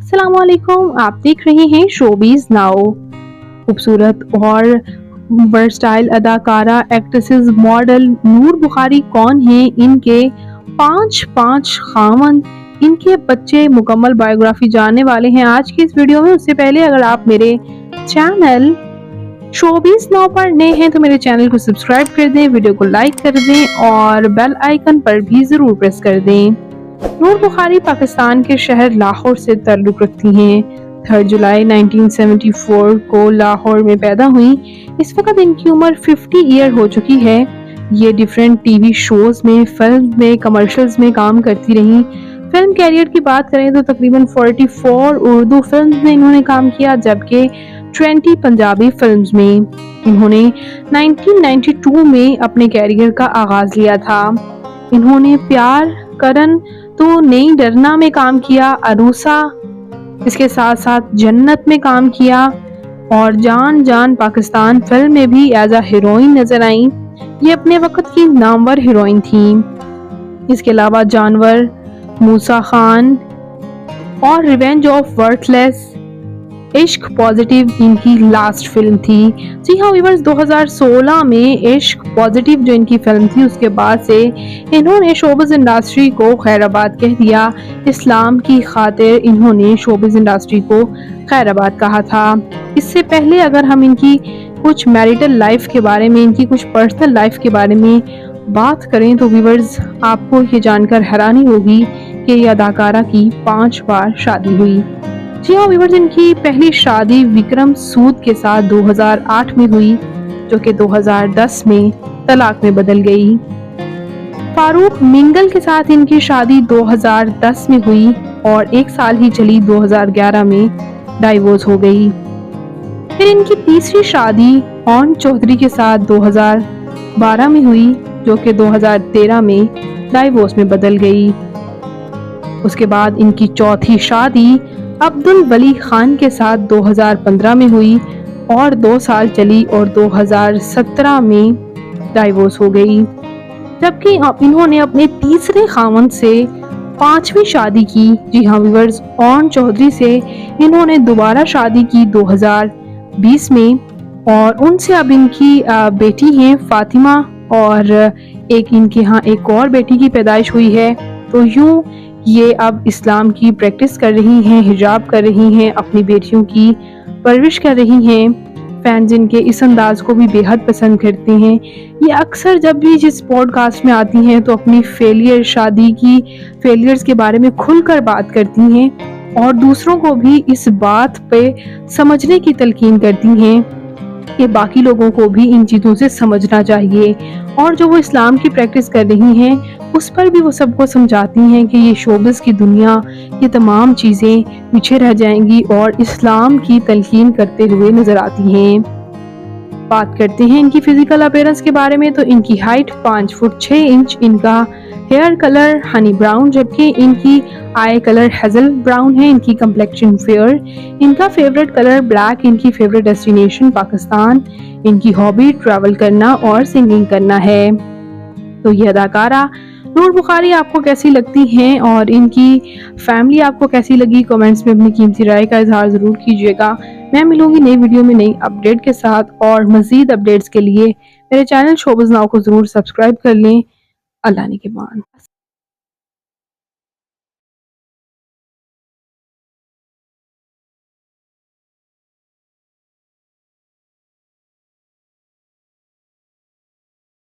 अस्सलाम वालेकुम, आप देख रहे हैं शोबीज नाउ। खूबसूरत और वर्सटाइल अदाकारा, एक्ट्रेसेस, मॉडल नूर बुखारी कौन हैं? इनके पांच खामन, इनके बच्चे, मुकम्मल बायोग्राफी जानने वाले हैं आज की इस वीडियो में। उससे पहले अगर आप मेरे चैनल शोबीज नाउ पर नए हैं तो मेरे चैनल को सब्सक्राइब कर दें, वीडियो को लाइक कर दें और बेल आइकन पर भी जरूर प्रेस कर दें। नूर बुखारी पाकिस्तान के शहर लाहौर से ताल्लुक़ रखती हैं। 3 जुलाई 1974 को लाहौर में पैदा हुई। इस वक्त इनकी उम्र 50 ईयर हो चुकी है। ये डिफरेंट टीवी शोज में, फिल्म में, कमर्शियल्स में काम करती रहीं। फिल्म कैरियर की बात करें तो तकरीबन 44 उर्दू फिल्म्स में इन्होंने काम किया, जबकि 20 पंजाबी फिल्म्स में। इन्होंने 1992 में अपने कैरियर का आगाज लिया था। इन्होंने प्यार करन तो नहीं डरना में काम किया, अरूसा, इसके साथ साथ जन्नत में काम किया और जान जान पाकिस्तान फिल्म में भी एज अ हीरोइन नजर आई। ये अपने वक्त की नामवर हीरोइन थी। इसके अलावा जानवर, मूसा खान और रिवेंज ऑफ वर्थलेस, इश्क पॉजिटिव इनकी लास्ट फिल्म थी। जी हाँ व्यूअर्स, 2016 में इश्क पॉजिटिव जो इनकी फिल्म थी, उसके बाद से इन्होंने शोबिज़ इंडस्ट्री को खैराबाद कह दिया। इस्लाम की खातिर इन्होंने शोबिज़ इंडस्ट्री को खैराबाद कहा था। इससे पहले अगर हम इनकी कुछ मैरिटल लाइफ के बारे में, इनकी कुछ पर्सनल लाइफ के बारे में बात करें तो व्यूअर्स आपको ये जानकर हैरानी होगी कि ये अदाकारा की 5 बार शादी हुई। जी हाँ व्यूअर्स, इनकी पहली शादी विक्रम सूद के साथ 2008 में हुई, जो कि 2010 में तलाक में बदल गई। फारूक मिंगल के साथ इनकी शादी 2010 में हुई और 1 साल ही चली, 2011 में डाइवोर्स हो गई। फिर इनकी तीसरी शादी ऑन चौधरी के साथ 2012 में हुई, जो कि 2013 में डाइवोर्स में बदल गई। उसके बाद इनकी चौथी शादी अब्दुल वली खान के साथ 2015 में हुई और 2 साल चली और 2017 में डाइवोर्स हो गई। जबकि इन्होंने अपने तीसरे खामन से 5वीं शादी की। जी हाँ व्यूअर्स, ऑन चौधरी से इन्होंने दोबारा शादी की 2020 में और उनसे अब इनकी बेटी हैं फातिमा और एक इनके यहाँ एक और बेटी की पैदाइश हुई है। तो यूं ये अब इस्लाम की प्रैक्टिस कर रही हैं, हिजाब कर रही हैं, अपनी बेटियों की परवरिश कर रही हैं। फैंस इनके इस अंदाज को भी बेहद पसंद करते हैं। ये अक्सर जब भी जिस पॉडकास्ट में आती हैं तो अपनी फेलियर, शादी की फेलियर्स के बारे में खुलकर बात करती हैं और दूसरों को भी इस बात पे समझने की तलकीन करती हैं कि बाकी लोगों को भी इन चीज़ों से समझना चाहिए और जो वो इस्लाम की प्रैक्टिस कर रही हैं उस पर भी वो सबको समझाती हैं कि ये शोबिज़ की दुनिया, ये तमाम चीज़ें पीछे रह जाएंगी और इस्लाम की तलकीन करते हुए नजर आती हैं। बात करते हैं इनकी फिजिकल अपीयरेंस के बारे में तो इनकी हाइट 5 फुट 6 इंच, इनका हेयर कलर हनी ब्राउन, जबकि इनकी आई कलर हेजल ब्राउन है, इनकी कंप्लेक्शन फेयर, इनका फेवरेट कलर ब्लैक, इनकी फेवरेट डेस्टिनेशन पाकिस्तान, इनकी हॉबी ट्रैवल करना और सिंगिंग करना है। तो ये अदाकारा नूर बुखारी आपको कैसी लगती हैं और इनकी फैमिली आपको कैसी लगी? कमेंट्स में अपनी कीमती राय का इजहार ज़रूर कीजिएगा। मैं मिलूंगी नई वीडियो में नई अपडेट के साथ और मज़ीद अपडेट्स के लिए मेरे चैनल शोबिज़ नाउ को ज़रूर सब्सक्राइब कर लें। अल्लाह ने के मान।